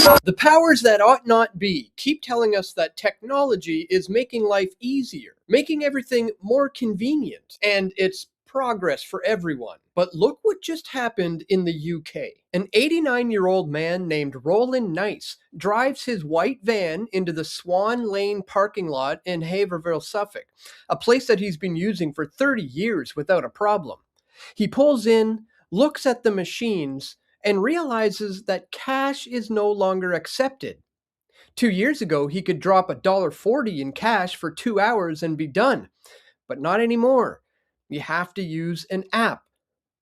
The powers that ought not be keep telling us that technology is making life easier, making everything more convenient, and it's progress for everyone. But look what just happened in the UK. An 89-year-old man named Roland Nice drives his white van into the Swan Lane parking lot in Haverhill, Suffolk, a place that he's been using for 30 years without a problem. He pulls in, looks at the machines, and realizes that cash is no longer accepted. 2 years ago, he could drop $1.40 in cash for 2 hours and be done, but not anymore. You have to use an app.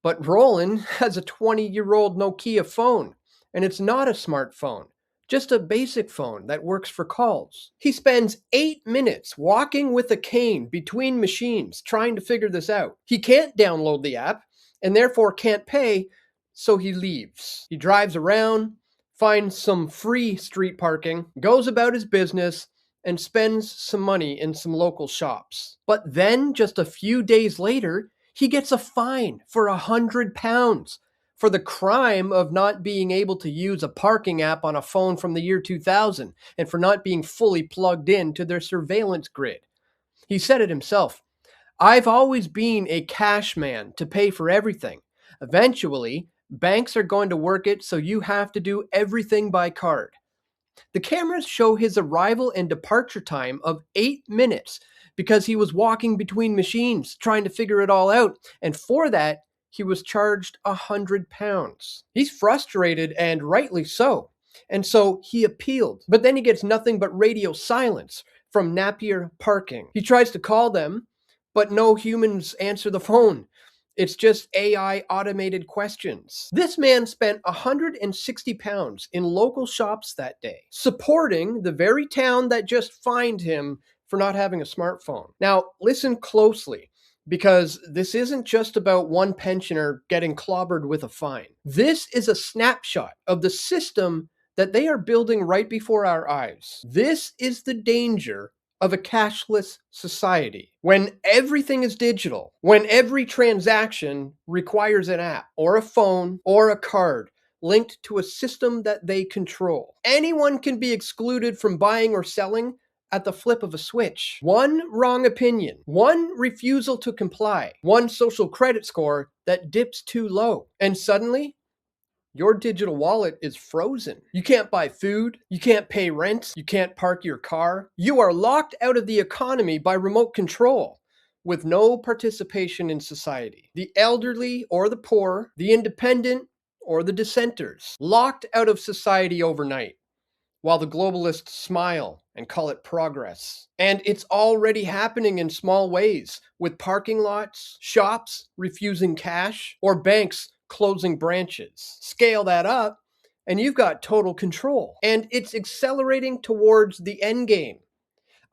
But Roland has a 20-year-old Nokia phone, and it's not a smartphone, just a basic phone that works for calls. He spends 8 minutes walking with a cane between machines trying to figure this out. He can't download the app and therefore can't pay, so he leaves. He drives around, finds some free street parking, goes about his business, and spends some money in some local shops. But then, just a few days later, he gets a fine for £100 for the crime of not being able to use a parking app on a phone from the year 2000 and for not being fully plugged in to their surveillance grid. He said it himself. "I've always been a cash man to pay for everything. Eventually, banks are going to work it so you have to do everything by card." The cameras show his arrival and departure time of 8 minutes because he was walking between machines trying to figure it all out, and for that, he was charged £100. He's frustrated, and rightly so, and so he appealed. But then he gets nothing but radio silence from Napier Parking. He tries to call them, but no humans answer the phone. It's just AI automated questions. This man spent £160 in local shops that day, supporting the very town that just fined him for not having a smartphone. Now, listen closely, because this isn't just about one pensioner getting clobbered with a fine. This is a snapshot of the system that they are building right before our eyes. This is the danger of a cashless society. When everything is digital, when every transaction requires an app or a phone or a card linked to a system that they control, anyone can be excluded from buying or selling at the flip of a switch. One wrong opinion, one refusal to comply, one social credit score that dips too low, and suddenly your digital wallet is frozen. You can't buy food, you can't pay rent, you can't park your car. You are locked out of the economy by remote control with no participation in society. The elderly or the poor, the independent or the dissenters, locked out of society overnight, while the globalists smile and call it progress. And it's already happening in small ways, with parking lots, shops refusing cash, or banks closing branches. Scale that up, and you've got total control. And it's accelerating towards the end game.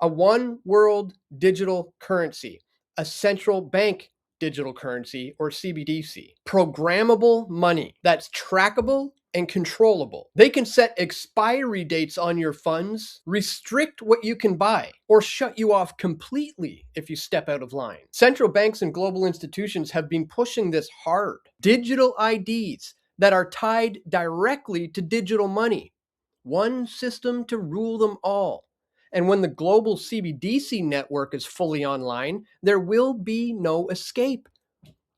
A one world digital currency, a central bank digital currency, or CBDC. Programmable money that's trackable and controllable. They can set expiry dates on your funds, restrict what you can buy, or shut you off completely if you step out of line. Central banks and global institutions have been pushing this hard. Digital IDs that are tied directly to digital money. One system to rule them all. And when the global CBDC network is fully online, there will be no escape.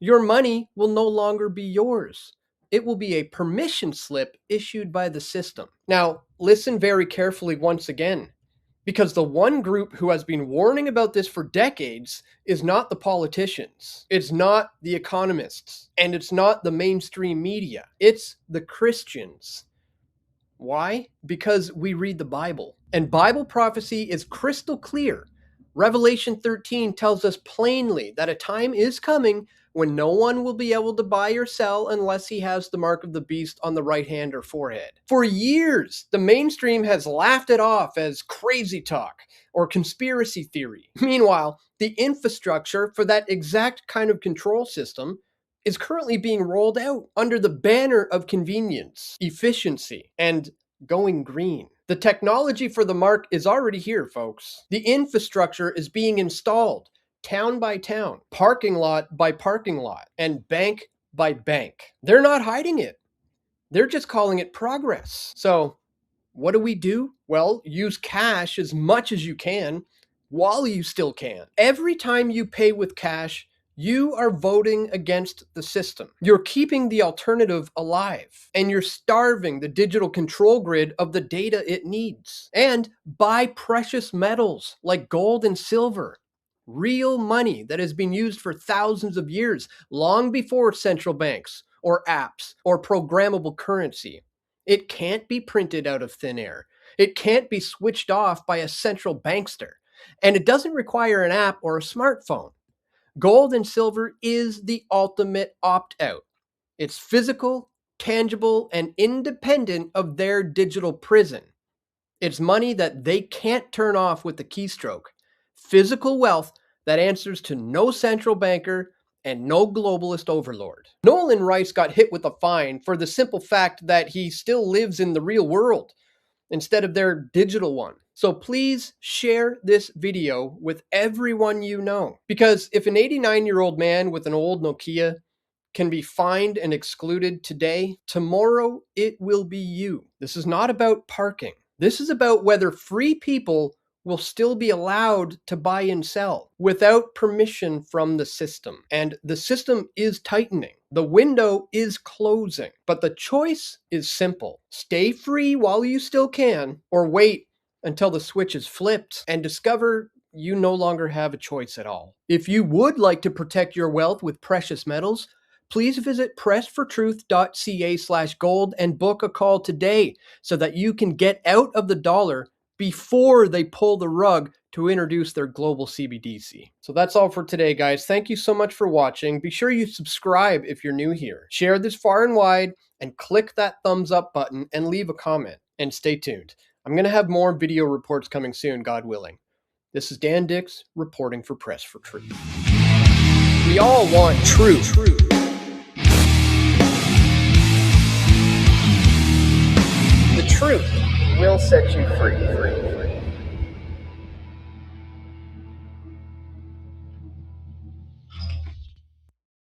Your money will no longer be yours. It will be a permission slip issued by the system. Now, listen very carefully once again, because the one group who has been warning about this for decades is not the politicians, it's not the economists, and it's not the mainstream media. It's the Christians. Why? Because we read the Bible, and Bible prophecy is crystal clear. Revelation 13 tells us plainly that a time is coming when no one will be able to buy or sell unless he has the mark of the beast on the right hand or forehead. For years, the mainstream has laughed it off as crazy talk or conspiracy theory. Meanwhile, the infrastructure for that exact kind of control system is currently being rolled out under the banner of convenience, efficiency, and going green. The technology for the mark is already here, folks. The infrastructure is being installed town by town, parking lot by parking lot, and bank by bank. They're not hiding it. They're just calling it progress. So What do? Well, use cash as much as you can while you still can. Every time you pay with cash, you are voting against the system. You're keeping the alternative alive, and you're starving the digital control grid of the data it needs. And buy precious metals like gold and silver, real money that has been used for thousands of years, long before central banks or apps or programmable currency. It can't be printed out of thin air. It can't be switched off by a central bankster. And it doesn't require an app or a smartphone. Gold and silver is the ultimate opt out. It's physical, tangible, and independent of their digital prison. It's money that they can't turn off with the keystroke. Physical wealth that answers to no central banker and no globalist overlord. Nolan Rice got hit with a fine for the simple fact that he still lives in the real world instead of their digital one. So please share this video with everyone you know. Because if an 89-year-old man with an old Nokia can be fined and excluded today, tomorrow it will be you. This is not about parking. This is about whether free people will still be allowed to buy and sell without permission from the system. And the system is tightening. The window is closing. But the choice is simple. Stay free while you still can, or wait until the switch is flipped and discover you no longer have a choice at all. If you would like to protect your wealth with precious metals, please visit pressfortruth.ca/gold and book a call today so that you can get out of the dollar before they pull the rug to introduce their global CBDC. So that's all for today, guys. Thank you so much for watching. Be sure you subscribe if you're new here. Share this far and wide and click that thumbs up button and leave a comment. And stay tuned. I'm going to have more video reports coming soon, God willing. This is Dan Dix reporting for Press for Truth. We all want truth. The truth will set you free.